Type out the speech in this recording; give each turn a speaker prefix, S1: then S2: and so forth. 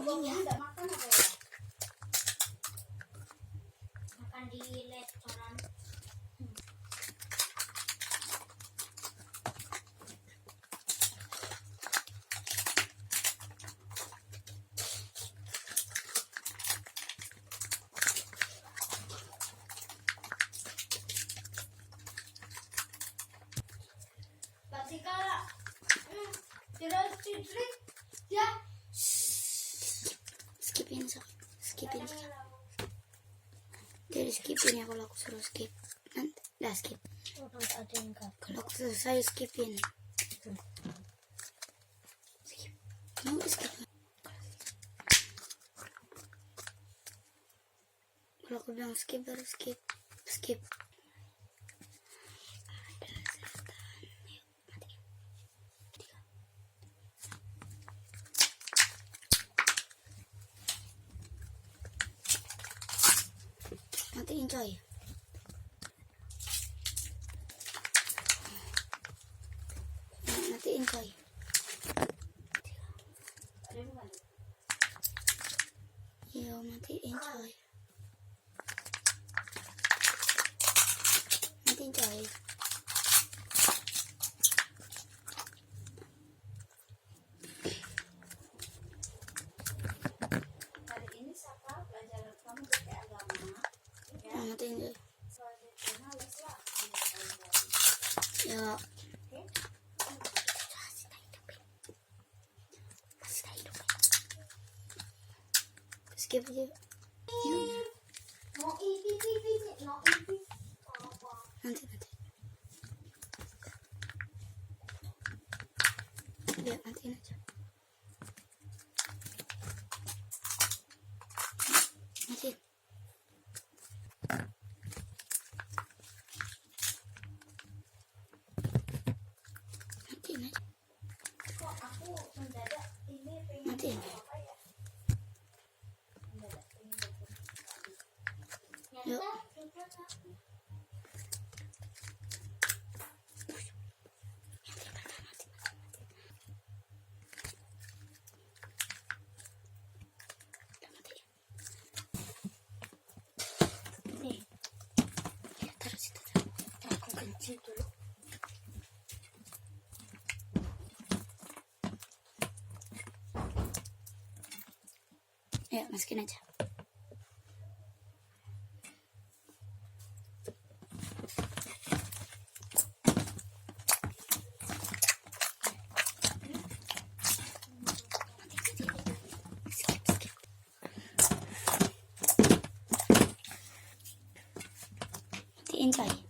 S1: Abangnya enggak makan apa ya? Makan di restoran. Pasti kalau tidak ya.
S2: Skipin jadi skipin ya kalau aku suruh skip nanti dah skip kalau aku selesai skipin skip mau skip kalau aku bilang skip baru skip nanti enjoy yo nanti enjoy
S1: Hari ini Saka belajar kamu pakai agama.
S2: nanti enjoy
S1: Selanjutnya leslah.
S2: ya skip aja
S1: Mau ipi.
S2: nanti ya nanti aja nanti
S1: Kok aku mendadak ini pengen
S2: nanti
S1: apa ya? Mendadak pengen
S2: yuk
S1: nih,
S2: taruh situ
S1: aku kecil dulu.
S2: ya masukin aja nanti enjoy